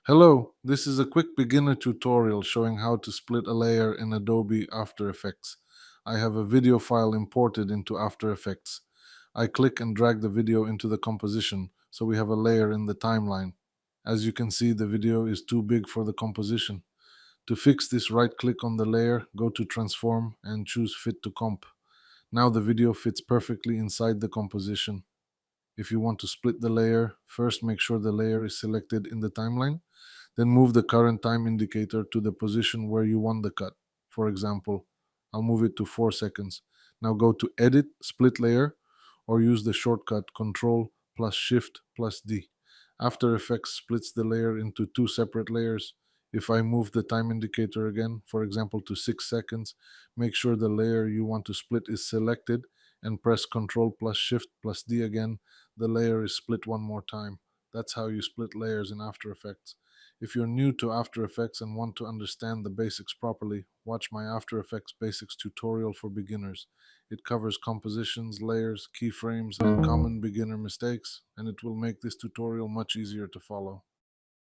Hello, this is a quick beginner tutorial showing how to split a layer in Adobe After Effects. I have a video file imported into After Effects. I click and drag the video into the composition, so we have a layer in the timeline. As you can see, the video is too big for the composition. To fix this, right-click on the layer, go to Transform, and choose Fit to Comp. Now the video fits perfectly inside the composition. If you want to split the layer, first make sure the layer is selected in the timeline. Then move the current time indicator to the position where you want the cut. For example, I'll move it to 4 seconds. Now go to Edit, Split Layer, or use the shortcut Ctrl plus Shift plus D. After Effects splits the layer into two separate layers. If I move the time indicator again, for example to 6 seconds, make sure the layer you want to split is selected and press Ctrl plus Shift plus D again. The layer is split one more time. That's how you split layers in After Effects. If you're new to After Effects and want to understand the basics properly, watch my After Effects Basics tutorial for beginners. It covers compositions, layers, keyframes, and common beginner mistakes, and it will make this tutorial much easier to follow.